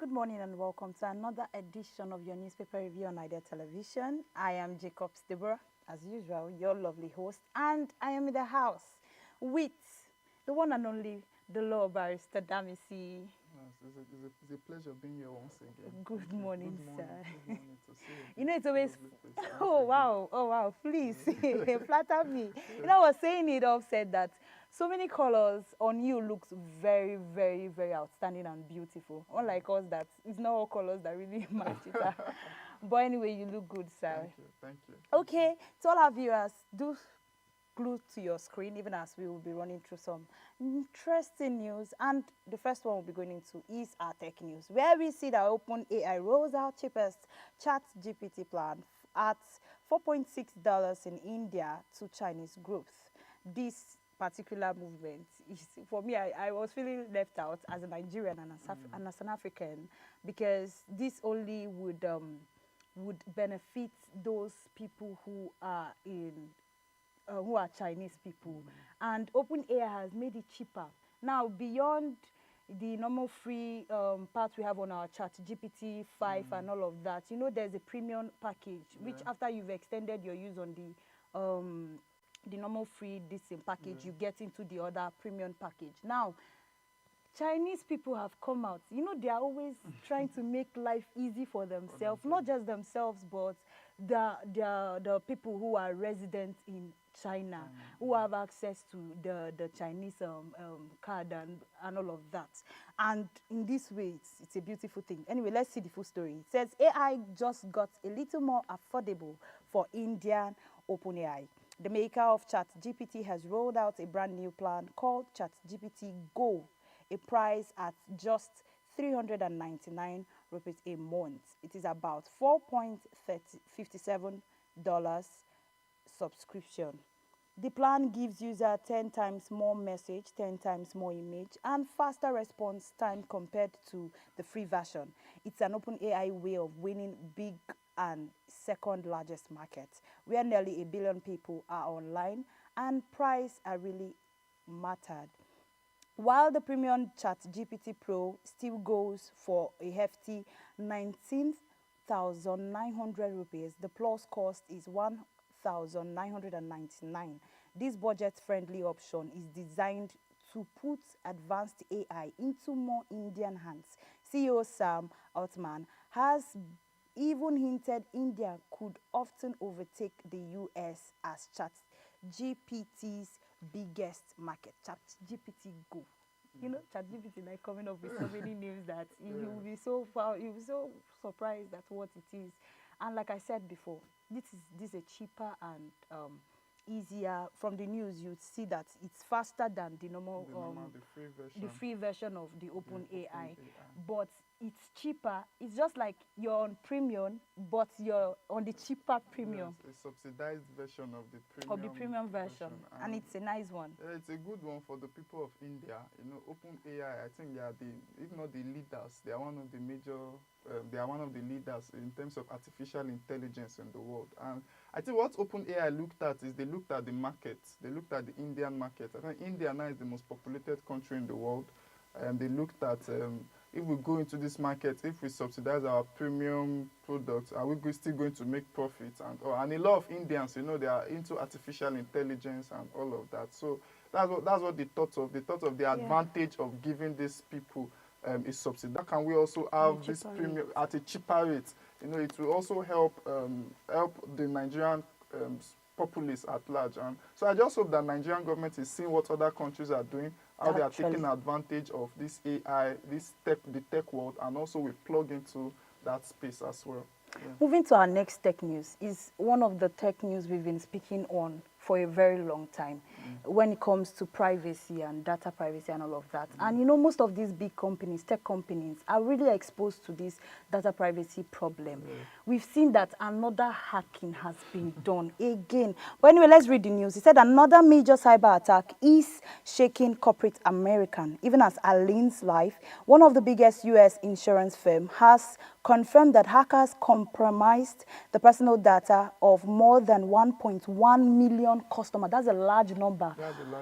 Good morning and welcome to another edition of your newspaper review on Idea Television. I am Jacobs Deborah, as usual, your lovely host, and I am in the house with the one and only, the law barrister, Damisi. It's a pleasure being here once again. Good morning, Good sir. Good morning to see you. You know, it's always, Once oh wow, please, flatter me. You know, I was saying it offset that so many colors on you looks very, very, very outstanding and beautiful. Unlike us, that it's not all colors that really match it. But anyway, you look good, sir. Thank you. Okay, to all our viewers, do glue to your screen, even as we will be running through some interesting news. And the first one we'll be going into is our tech news, where we see that OpenAI rolls out cheapest chat GPT plan at $4.6 in India to Chinese groups. This particular movement is, for me, I was feeling left out as a Nigerian and as an African, because this only would benefit those people who are Chinese people. And OpenAI has made it cheaper. Now, beyond the normal free part we have on our chat, GPT-5 and all of that, you know, there's a premium package, which after you've extended your use on the normal free package, you get into the other premium package. Now, Chinese people have come out. You know, they are always trying to make life easy for themselves, not just themselves, but the people who are resident in China, who have access to the Chinese card and all of that. And in this way, it's a beautiful thing. Anyway, let's see the full story. It says AI just got a little more affordable for Indian OpenAI. The maker of ChatGPT has rolled out a brand new plan called ChatGPT Go, a price at just 399 rupees a month. It is about $4.57 subscription. The plan gives user 10 times more message, 10 times more image, and faster response time compared to the free version. It's an OpenAI way of winning big and second largest market, where nearly 1 billion people are online and price are really mattered. While the premium ChatGPT Pro still goes for a hefty 19,900 rupees, the plus cost is 1,999. This budget-friendly option is designed to put advanced AI into more Indian hands. CEO Sam Altman has even hinted India could often overtake the US as ChatGPT's biggest market. ChatGPT Go. You know, ChatGPT like coming up with so many names that you will be so surprised at what it is. And like I said before, this is a cheaper and easier. From the news, you'd see that it's faster than the normal, the free version of the OpenAI, but it's cheaper. It's just like you're on premium, but you're on the cheaper premium. Yes, a subsidized version of the premium version. And it's a nice one. Yeah, it's a good one for the people of India. You know, OpenAI, I think they are if not the leaders, they are one of the major. They are one of the leaders in terms of artificial intelligence in the world. And I think what OpenAI looked at is they looked at the market. They looked at the Indian market. I think India now is the most populated country in the world. And they looked at if we go into this market, if we subsidize our premium products, are we still going to make profits? And a lot of Indians, you know, they are into artificial intelligence and all of that. So that's what they thought of. They thought of the advantage of giving these people is subsidized. How can we also have this premium at a cheaper rate? You know, it will also help the Nigerian populace at large. And so I just hope that Nigerian government is seeing what other countries are doing, how they are taking advantage of this AI, the tech world, and also we plug into that space as well. Yeah. Moving to our next tech news is one of the tech news we've been speaking on for a very long time when it comes to privacy and data privacy and all of that. And you know, most of these big companies, tech companies, are really exposed to this data privacy problem. We've seen that another hacking has been done again. But anyway, let's read the news. It said another major cyber attack is shaking corporate American, even as Allianz Life, one of the biggest US insurance firm, has confirmed that hackers compromised the personal data of more than 1.1 million million customers. That's a large number.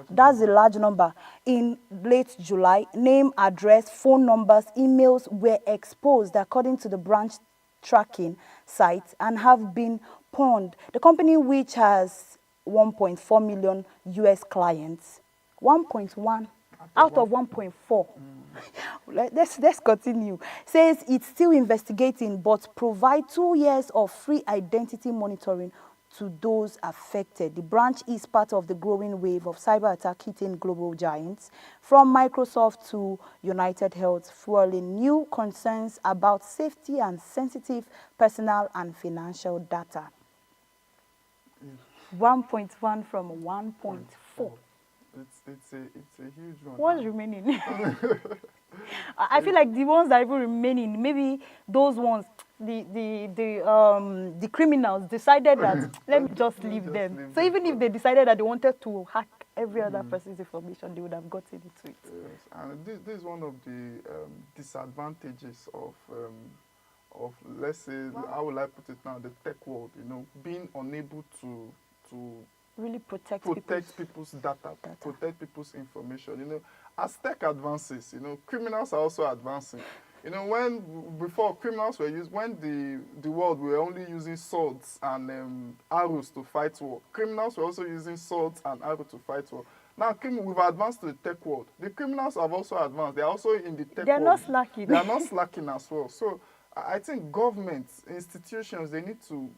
That's a large number. In late July, name, address, phone numbers, emails were exposed according to the branch tracking site and have been pawned. The company, which has 1.4 million US clients, 1.1 out of 1.4. Let's continue. Says it's still investigating, but provide 2 years of free identity monitoring to those affected. The branch is part of the growing wave of cyber attack hitting global giants, from Microsoft to United Health, fueling new concerns about safety and sensitive personal and financial data. 1.1 from 1.4. It's a huge one. What's remaining? I feel like the ones that are even remaining, maybe those ones, the criminals decided that let me just leave them. So even if they decided that they wanted to hack every other person's information, they would have gotten into it. Yes, and this is one of the disadvantages of, let's say, how will I put it now, the tech world, being unable to really protect people's data, protect people's information. As tech advances, criminals are also advancing. When before criminals were used, when the world were only using swords and arrows to fight war, criminals were also using swords and arrows to fight war. Now we've advanced to the tech world. The criminals have also advanced. They are also in the tech world. They're not slacking. They are not slacking as well. So I think governments, institutions, they need to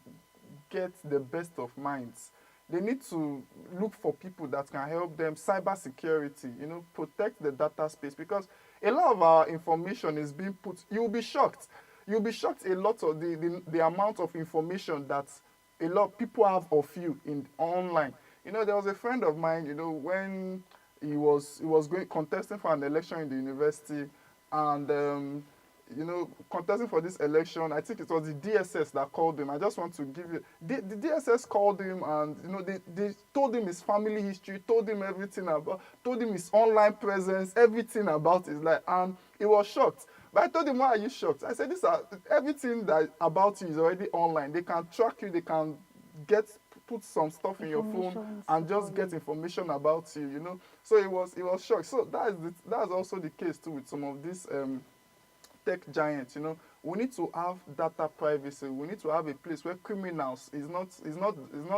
get the best of minds. They need to look for people that can help them, cybersecurity, protect the data space, because a lot of our information is being put, you'll be shocked. You'll be shocked a lot of the amount of information that a lot of people have of you online. There was a friend of mine, when he was contesting for an election in the university, and contesting for this election, I think it was the DSS that called him. I just want to give you, the DSS called him, and they told him his family history, told him his online presence, everything about his life, and he was shocked. But I told him, why are you shocked? I said, everything that about you is already online. They can track you, they can put some stuff in your phone and just get information about you, So he was shocked. So that's also the case too with some of these tech giants. We need to have data privacy. We need to have a place where criminals is not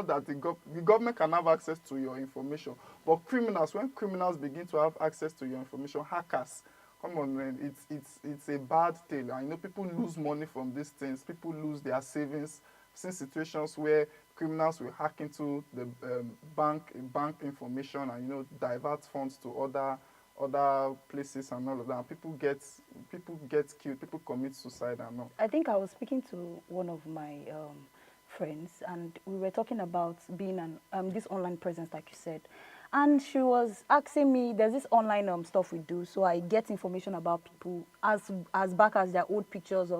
that the government can have access to your information, but when criminals begin to have access to your information, hackers, come on, man, it's a bad tale. I know people lose money from these things. People lose their savings. Seen situations where criminals will hack into the bank information and divert funds to other places and all of that. People get killed, people commit suicide and all. I think I was speaking to one of my friends, and we were talking about being this online presence, like you said. And she was asking me, there's this online stuff we do, so I get information about people as back as their old pictures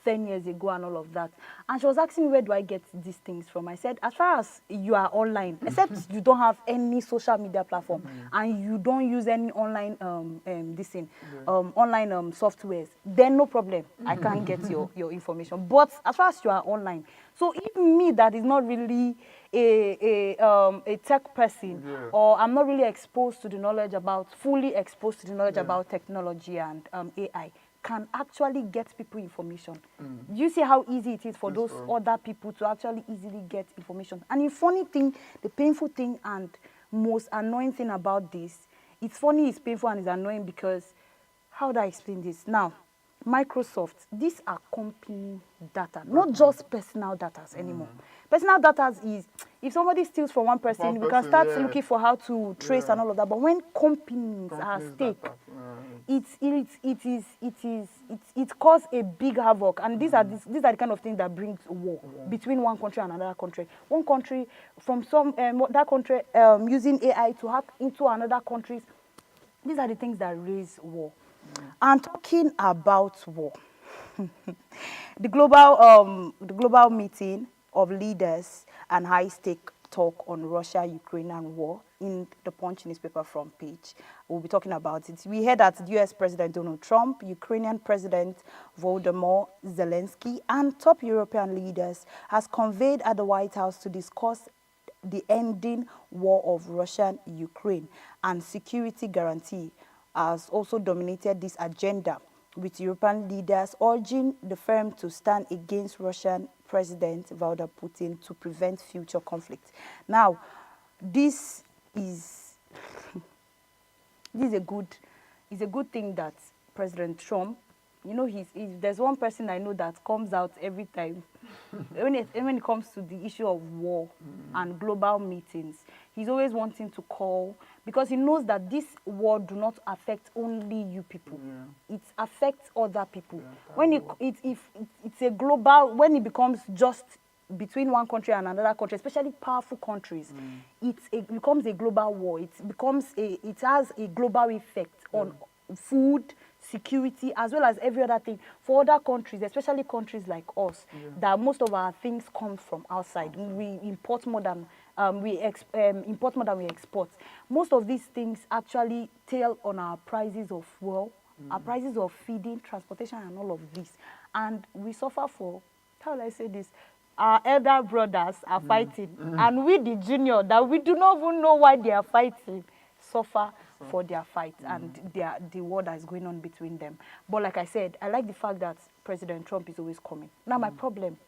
10 years ago and all of that. And she was asking me, where do I get these things from? I said, as far as you are online, except you don't have any social media platform and you don't use any online online softwares, then no problem. I can't get your information. But as far as you are online, so even me that is not really a tech person, or I'm not really fully exposed to the knowledge about technology and AI, can actually get people information. You see how easy it is for those other people to actually easily get information. And the funny thing, the painful thing and most annoying thing about this, it's funny, it's painful, and it's annoying because, how do I explain this? Now, Microsoft, these are company data, not just personal data anymore. Personal data is, if somebody steals from one person, we can start looking for how to trace and all of that. But when companies are at stake, it causes a big havoc. And these are the kind of things that brings war between one country and another country. One country from that country using AI to hack into another countries. These are the things that raise war. And talking about war, the global meeting of leaders and high-stake talk on Russia-Ukrainian war in the Punch newspaper front page. We'll be talking about it. We heard that U.S. President Donald Trump, Ukrainian President Volodymyr Zelensky, and top European leaders has convened at the White House to discuss the ending war of Russia-Ukraine and security guarantee has also dominated this agenda, with European leaders urging the firm to stand against Russian President Vladimir Putin to prevent future conflict. Now, this is a good thing that President Trump, you know, there's one person I know that comes out every time when it comes to the issue of war and global meetings. He's always wanting to call, because he knows that this war do not affect only you people. It affects other people. When it's a global, when it becomes just between one country and another country, especially powerful countries, it becomes a global war. It has a global effect on food, security, as well as every other thing for other countries, especially countries like us, that most of our things come from outside. We import more than we export. Most of these things actually tail on our prices of fuel, our prices of feeding, transportation, and all of this. And we suffer for, how will I say this? Our elder brothers are fighting, and we, the junior, that we do not even know why they are fighting, suffer for their fight and the war that is going on between them. But like I said, I like the fact that President Trump is always coming. Now, my problem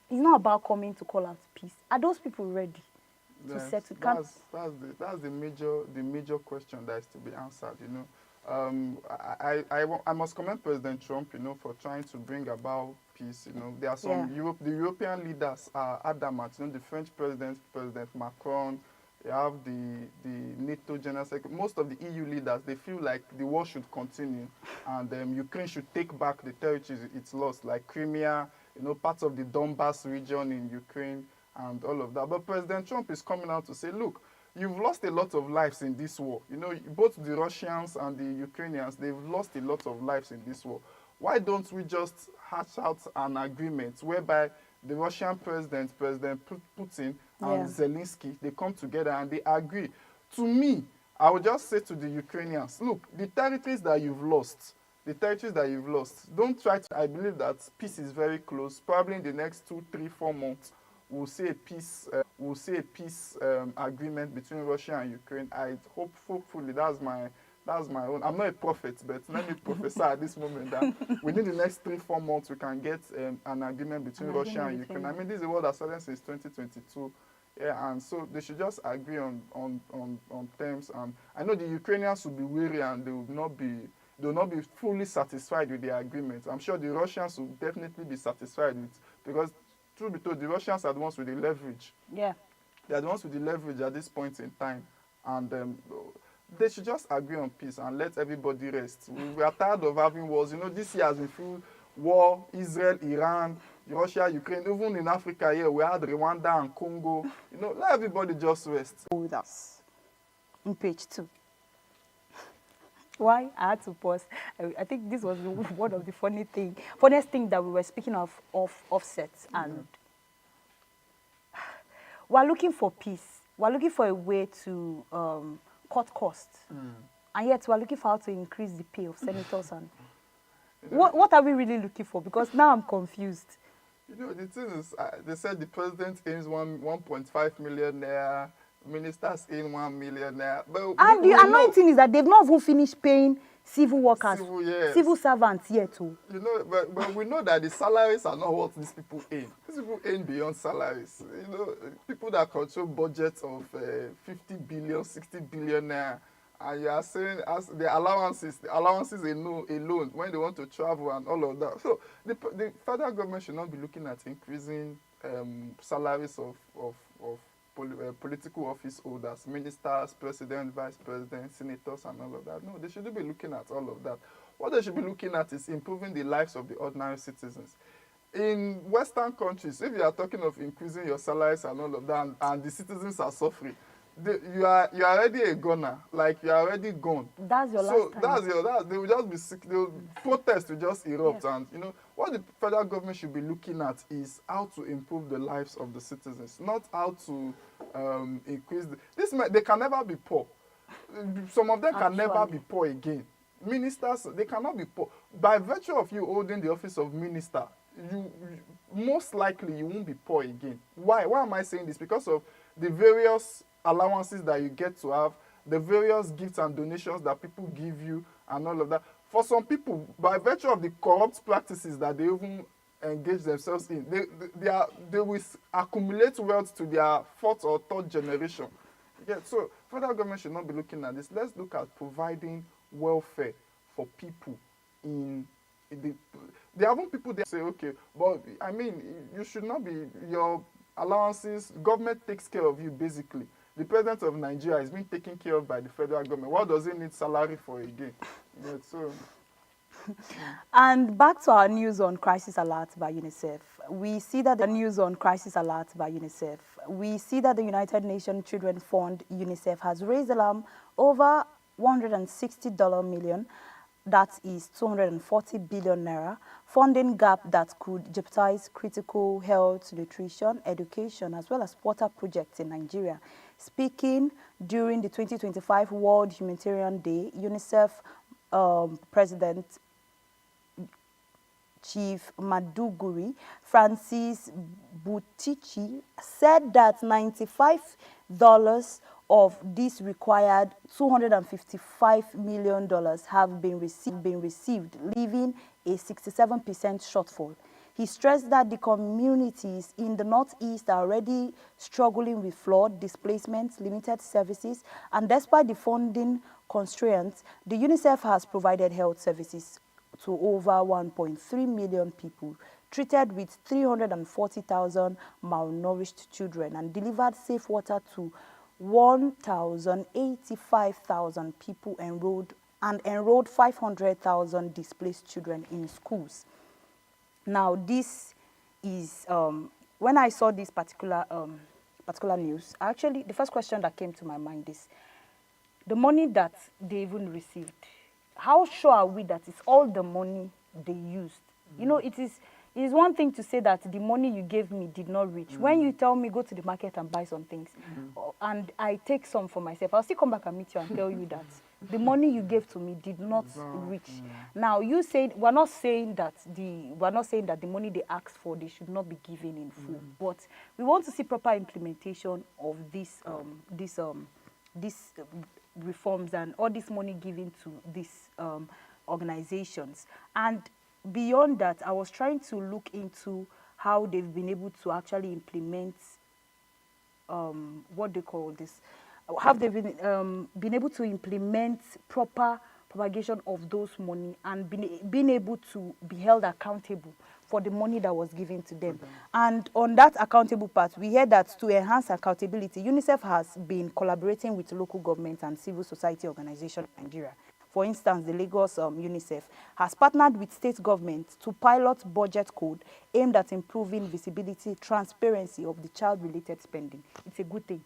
is not about coming to call out peace. Are those people ready to settle? That's the major question that is to be answered. You know, I must commend President Trump, you know, for trying to bring about peace. You know, there are some the European leaders are adamant. You know, the French President Macron. You have the NATO General Secretary. Most of the EU leaders, they feel like the war should continue, and Ukraine should take back the territories it's lost, like Crimea, you know, parts of the Donbas region in Ukraine, and all of that. But President Trump is coming out to say, look, you've lost a lot of lives in this war. You know, both the Russians and the Ukrainians, they've lost a lot of lives in this war. Why don't we just hatch out an agreement whereby the Russian President Putin, and Zelensky, they come together and they agree. To me, I would just say to the Ukrainians, look, the territories that you've lost, don't try to, I believe that peace is very close. Probably in the next 2, 3, 4 months, we'll see a peace agreement between Russia and Ukraine. I hope, hopefully, that's my own. I'm not a prophet, but let me prophesy at this moment that within the next 3, 4 months, we can get an agreement between Russia and Ukraine. I mean, this is a war that started since 2022. Yeah, and so they should just agree on terms. And I know the Ukrainians will be weary and they will not be fully satisfied with the agreement. I'm sure the Russians will definitely be satisfied with, because truth be told, the Russians are the ones with the leverage. Yeah, they are the ones with the leverage at this point in time, and they should just agree on peace and let everybody rest. We are tired of having wars. You know, this year has been full war, Israel, Iran, Russia, Ukraine. Even in Africa here, we had Rwanda and Congo. You know, let everybody just rest. With us on page 2. Why I had to pause? I think this was one of the funniest thing that we were speaking of offsets, and we're looking for peace. We're looking for a way to cut costs, and yet we're looking for how to increase the pay of senators. And what are we really looking for? Because now I'm confused. You know, the thing is, they said the president aims 1.5 million naira, ministers aim 1 million naira. And the annoying thing is that they've not even finished paying civil workers, civil servants yet too. You know, but we know that the salaries are not what these people aim. These people aim beyond salaries. You know, people that control budgets of 50 billion, 60 billion naira. And you are saying as the allowances alone when they want to travel and all of that. So the federal government should not be looking at increasing salaries of political office holders, ministers, president, vice president, senators, and all of that. No, they shouldn't be looking at all of that. What they should be looking at is improving the lives of the ordinary citizens. In Western countries, if you are talking of increasing your salaries and all of that, and the citizens are suffering, you are already a goner, like you are already gone. That's your last time. They will just be sick. Protest will just erupt, and you know what the federal government should be looking at is how to improve the lives of the citizens, not how to increase they can never be poor. Some of them can never be poor again. Ministers, they cannot be poor. By virtue of you holding the office of minister, you most likely you won't be poor again. Why am I saying this? Because of the various allowances that you get to have, the various gifts and donations that people give you and all of that. For some people, by virtue of the corrupt practices that they even engage themselves in, they will accumulate wealth to their fourth or third generation. Yeah, so federal government should not be looking at this. Let's look at providing welfare for people in the. There are even people that say, okay, but I mean, you should not be your allowances. Government takes care of you basically. The president of Nigeria is being taken care of by the federal government. What does he need salary for again? Yeah, so. And back to our news on crisis alert by UNICEF. We see that the United Nations Children Fund, UNICEF, has raised alarm over $160 million, that is 240 billion naira, funding gap that could jeopardize critical health, nutrition, education, as well as water projects in Nigeria. Speaking during the 2025 World Humanitarian Day, UNICEF President Chief Maduguri Francis Butichi said that $95 of this required $255 million have been received, leaving a 67% shortfall. He stressed that the communities in the Northeast are already struggling with flood, displacement, limited services, and despite the funding constraints, the UNICEF has provided health services to over 1.3 million people, treated with 340,000 malnourished children, and delivered safe water to 1,085,000 people enrolled 500,000 displaced children in schools. Now, this is, when I saw this particular news, actually, the first question that came to my mind is, the money that they even received, how sure are we that it's all the money they used? You know, it is one thing to say that the money you gave me did not reach. When you tell me go to the market and buy some things, and I take some for myself, I'll still come back and meet you and tell you that the money you gave to me did not reach. Now, you said we're not saying that the money they asked for, they should not be given in full, but we want to see proper implementation of these reforms and all this money given to these organizations. And beyond that, I was trying to look into how they've been able to actually implement what they call this, have they been able to implement proper propagation of those money and being able to be held accountable for the money that was given to them. And on that accountable part, we heard that to enhance accountability, UNICEF has been collaborating with local governments and civil society organizations in Nigeria. For instance, the Lagos UNICEF has partnered with state governments to pilot budget code aimed at improving visibility, transparency of the child-related spending. It's a good thing.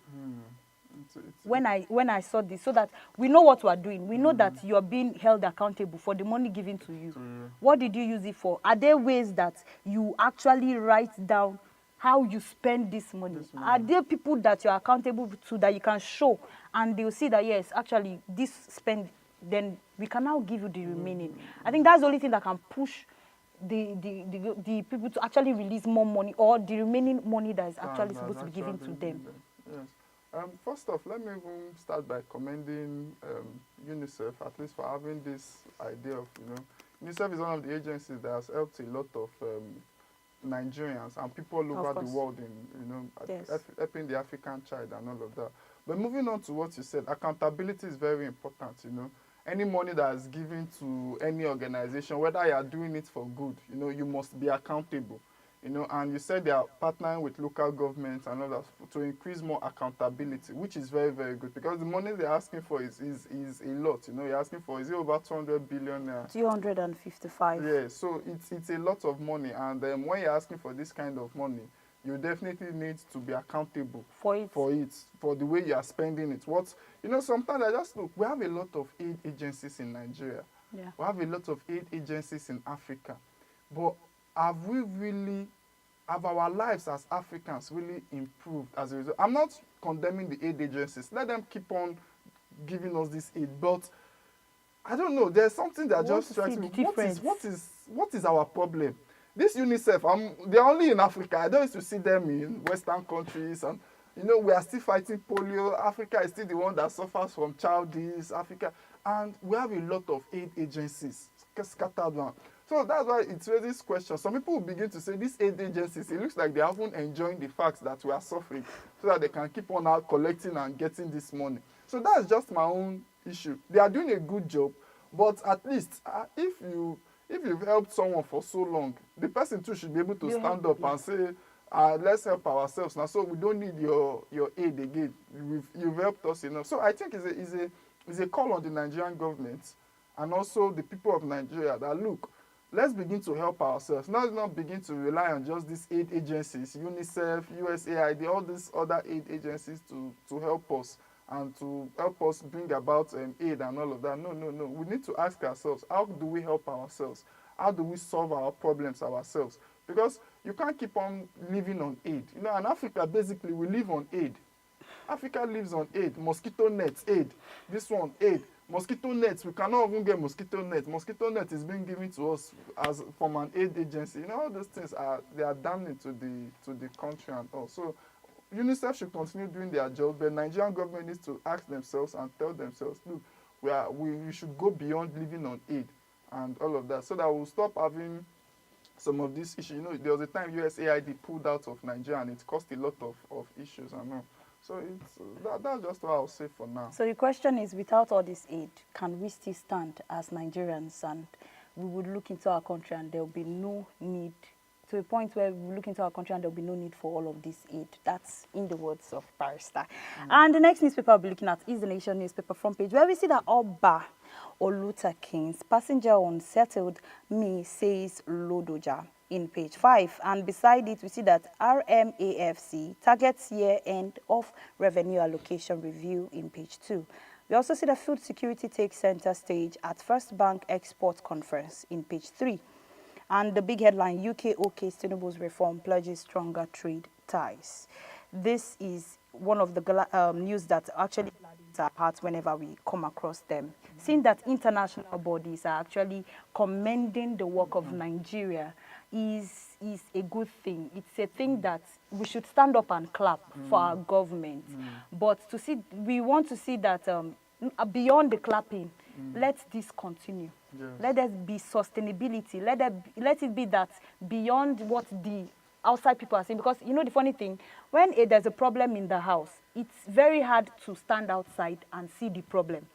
When I saw this, so that we know what we are doing, we know that you are being held accountable for the money given to you. What did you use it for? Are there ways that you actually write down how you spend this money? Are there people that you are accountable to that you can show, and they'll see that yes, actually this spend, then we can now give you the remaining. I think that's the only thing that can push the people to actually release more money, or the remaining money that is actually supposed to be given to them. Yes. First off, let me even start by commending UNICEF, at least for having this idea of, UNICEF is one of the agencies that has helped a lot of Nigerians and people all over the world in, helping the African child and all of that. But moving on to what you said, accountability is very important, Any money that is given to any organization, whether you are doing it for good, you must be accountable. And you said they are partnering with local governments and others to increase more accountability, which is very, very good, because the money they're asking for is a lot. You're asking for, is it over 200 billion? 255. Yeah, so it's a lot of money, and when you're asking for this kind of money, you definitely need to be accountable for the way you are spending it. Sometimes I just look, we have a lot of aid agencies in Nigeria. Yeah. We have a lot of aid agencies in Africa, but have our lives as Africans really improved as a result? I'm not condemning the aid agencies. Let them keep on giving us this aid. But I don't know. There's something that just strikes me. What is our problem? This UNICEF, they're only in Africa. I don't used to see them in Western countries. And, You know, we are still fighting polio. Africa is still the one that suffers from childish Africa. And we have a lot of aid agencies scattered around. So that's why it raises questions. Some people will begin to say these aid agencies, it looks like they haven't enjoying the fact that we are suffering so that they can keep on out collecting and getting this money. So that's just my own issue. They are doing a good job, but at least if you've helped someone for so long, the person too should be able to stand up and say, let's help ourselves now. So we don't need your aid again. You've helped us enough. So I think it's a call on the Nigerian government and also the people of Nigeria that look, let's begin to help ourselves. Let's not begin to rely on just these aid agencies, UNICEF, USAID, all these other aid agencies to help us and to help us bring about aid and all of that. No. We need to ask ourselves, how do we help ourselves? How do we solve our problems ourselves? Because you can't keep on living on aid. You know, in Africa, basically, we live on aid. Africa lives on aid. Mosquito nets, aid. This one, aid. Mosquito nets, we cannot even get mosquito net. Mosquito net is being given to us as from an aid agency. You know, all those things they are damning to the country and all. So UNICEF should continue doing their job, but Nigerian government needs to ask themselves and tell themselves, look, we should go beyond living on aid and all of that, so that we'll stop having some of these issues. You know, there was a time USAID pulled out of Nigeria and it caused a lot of issues and all. So that's just what I'll say for now. So the question is, without all this aid, can we still stand as Nigerians and we would look into our country and there will be no need, to a point where we look into our country and there will be no need for all of this aid? That's in the words of Barrister. And the next newspaper I'll be looking at is the Nation newspaper front page, where we see that Oba Olutakins, passenger unsettled me, says Lodoja, in page 5. And beside it, we see that RMAFC targets year-end of revenue allocation review in page 2. We also see that food security takes center stage at First Bank Export Conference in page 3. And the big headline, UK OK Tinubu's reform pledges stronger trade ties. This is one of the news that actually gladdens our hearts whenever we come across them. Seeing that international bodies are actually commending the work of Nigeria is a good thing. It's a thing that we should stand up and clap for our government. But we want to see that beyond the clapping, let this continue. Yes. Let there be sustainability. Let it be that beyond what the outside people are saying. Because, you know, the funny thing, when there's a problem in the house, it's very hard to stand outside and see the problem.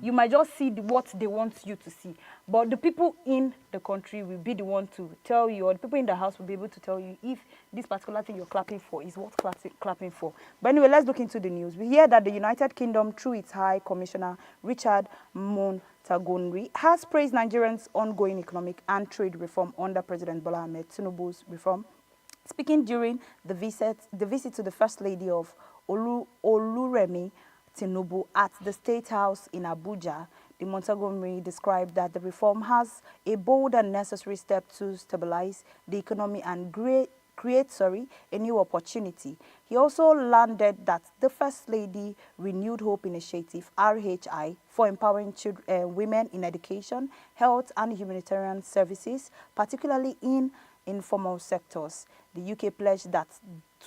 You might just see what they want you to see. But the people in the country will be the one to tell you, or the people in the house will be able to tell you if this particular thing you're clapping for is worth clapping for. But anyway, let's look into the news. We hear that the United Kingdom, through its High Commissioner Richard Montagonri, has praised Nigerians' ongoing economic and trade reform under President Bola Ahmed Tinubu's reform. Speaking during the visit to the First Lady of Oluremi Tinubu at the State House in Abuja, the Montgomery described that the reform has a bold and necessary step to stabilize the economy and create a new opportunity. He also landed that the First Lady Renewed Hope Initiative, RHI, for empowering women in education, health and humanitarian services, particularly in informal sectors. The UK pledged that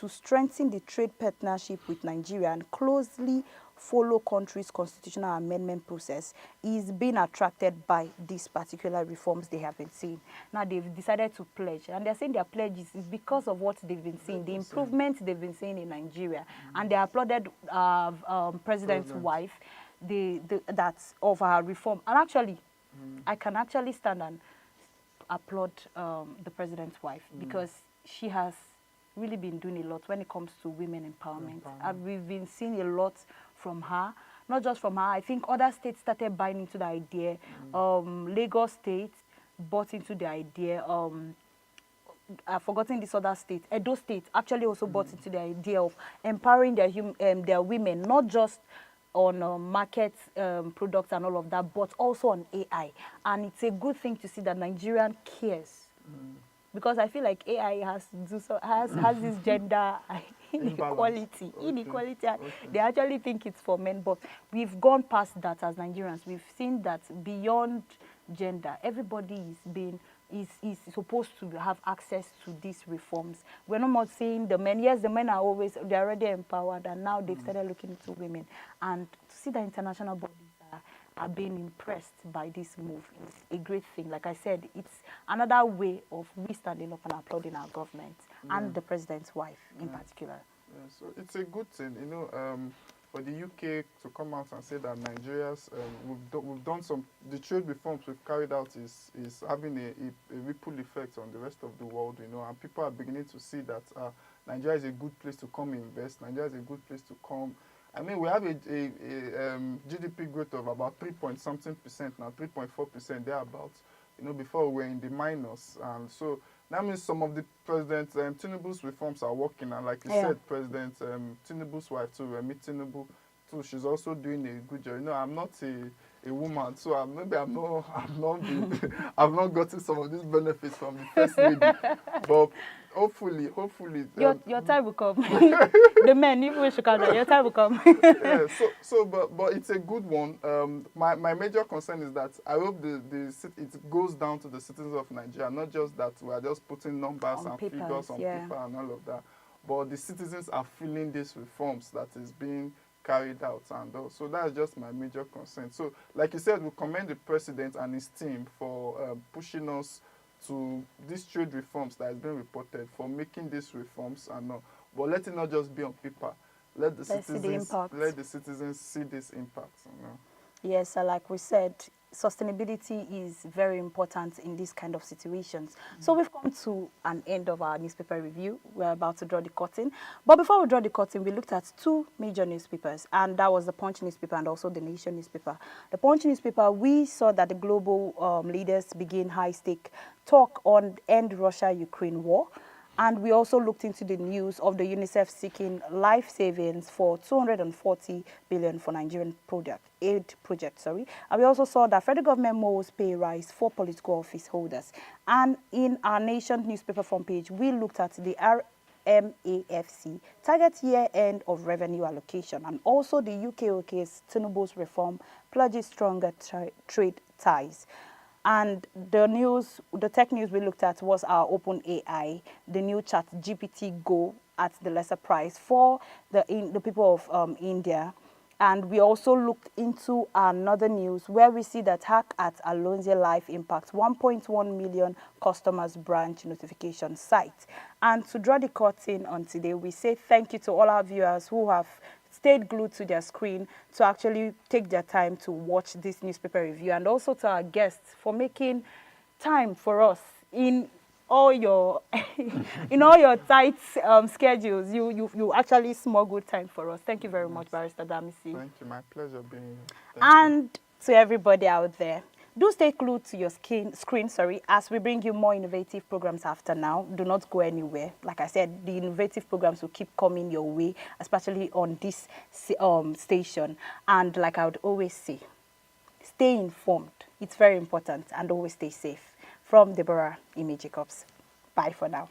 to strengthen the trade partnership with Nigeria and closely follow country's constitutional amendment process is being attracted by these particular reforms they have been seeing. Now they've decided to pledge, and they're saying their pledges is because of what they've been seeing, the improvements they've been seeing in Nigeria. And they applauded President's wife, that's of her reform. And actually, I can actually stand and applaud the President's wife because she has really been doing a lot when it comes to women empowerment. We've been seeing a lot from her, not just from her. I think other states started buying into the idea. Lagos State bought into the idea. I've forgotten this other state. Edo State actually also bought into the idea of empowering their women, not just on market products and all of that, but also on AI. And it's a good thing to see that Nigerian cares. Because I feel like AI has this gender inequality. They actually think it's for men, but we've gone past that as Nigerians. We've seen that beyond gender, everybody is being is supposed to have access to these reforms. We're not more saying the men. Yes, the men are always, they're already empowered, and now they've started looking into women. And to see that international bodies are being impressed by this move is a great thing. Like I said, it's another way of we standing up and applauding our government and the president's wife in particular. Yeah, so it's a good thing, for the UK to come out and say that Nigeria's we've done some, the trade reforms we've carried out is having a ripple effect on the rest of the world, and people are beginning to see that Nigeria is a good place to come invest. Nigeria is a good place to come. I mean, we have a GDP growth of about 3-point-something% now, 3.4% thereabouts. Before we were in the minus, and so that means some of the President Tinubu's reforms are working. And like you said, President Tinubu's wife too, Remi Tinubu too, she's also doing a good job. I'm not a woman, so I've not gotten some of these benefits from the first lady, but hopefully your time will come. The men, even in Chicago, your time will come. Yeah, but it's a good one. My major concern is that I hope it goes down to the citizens of Nigeria, not just that we are just putting numbers on and papers, figures on paper and all of that, but the citizens are feeling these reforms that is being carried out, and so that's just my major concern. So, like you said, we commend the president and his team for pushing us to these trade reforms that has been reported, for making these reforms, and but let it not just be on paper. Let the citizens see this impact. Yes, like we said, sustainability is very important in these kind of situations. So we've come to an end of our newspaper review. We're about to draw the curtain. But before we draw the curtain, we looked at two major newspapers, and that was the Punch newspaper and also the Nation newspaper. The Punch newspaper, we saw that the global leaders begin high-stake talk on end Russia-Ukraine war. And we also looked into the news of the UNICEF seeking life savings for 240 billion for Nigerian aid project. And we also saw that federal government moves pay rise for political office holders. And in our Nation newspaper front page, we looked at the RMAFC target year-end of revenue allocation, and also the UK's Tinubu's reform pledges stronger trade ties. And the tech news we looked at was our OpenAI, the new chat GPT Go at the lesser price for the people of India. And we also looked into another news where we see that hack at Allianz Life impacts 1.1 million customers branch notification site. And to draw the curtain on today, we say thank you to all our viewers who have stayed glued to their screen to actually take their time to watch this newspaper review, and also to our guests for making time for us in all your tight schedules. You actually smuggled time for us. Thank you very much, Barrister Damisi. Thank you. My pleasure being here. And to everybody out there, do stay glued to your screen, as we bring you more innovative programs after now. Do not go anywhere. Like I said, the innovative programs will keep coming your way, especially on this station. And like I would always say, stay informed. It's very important, and always stay safe. From Deborah Ime Jacobs. Bye for now.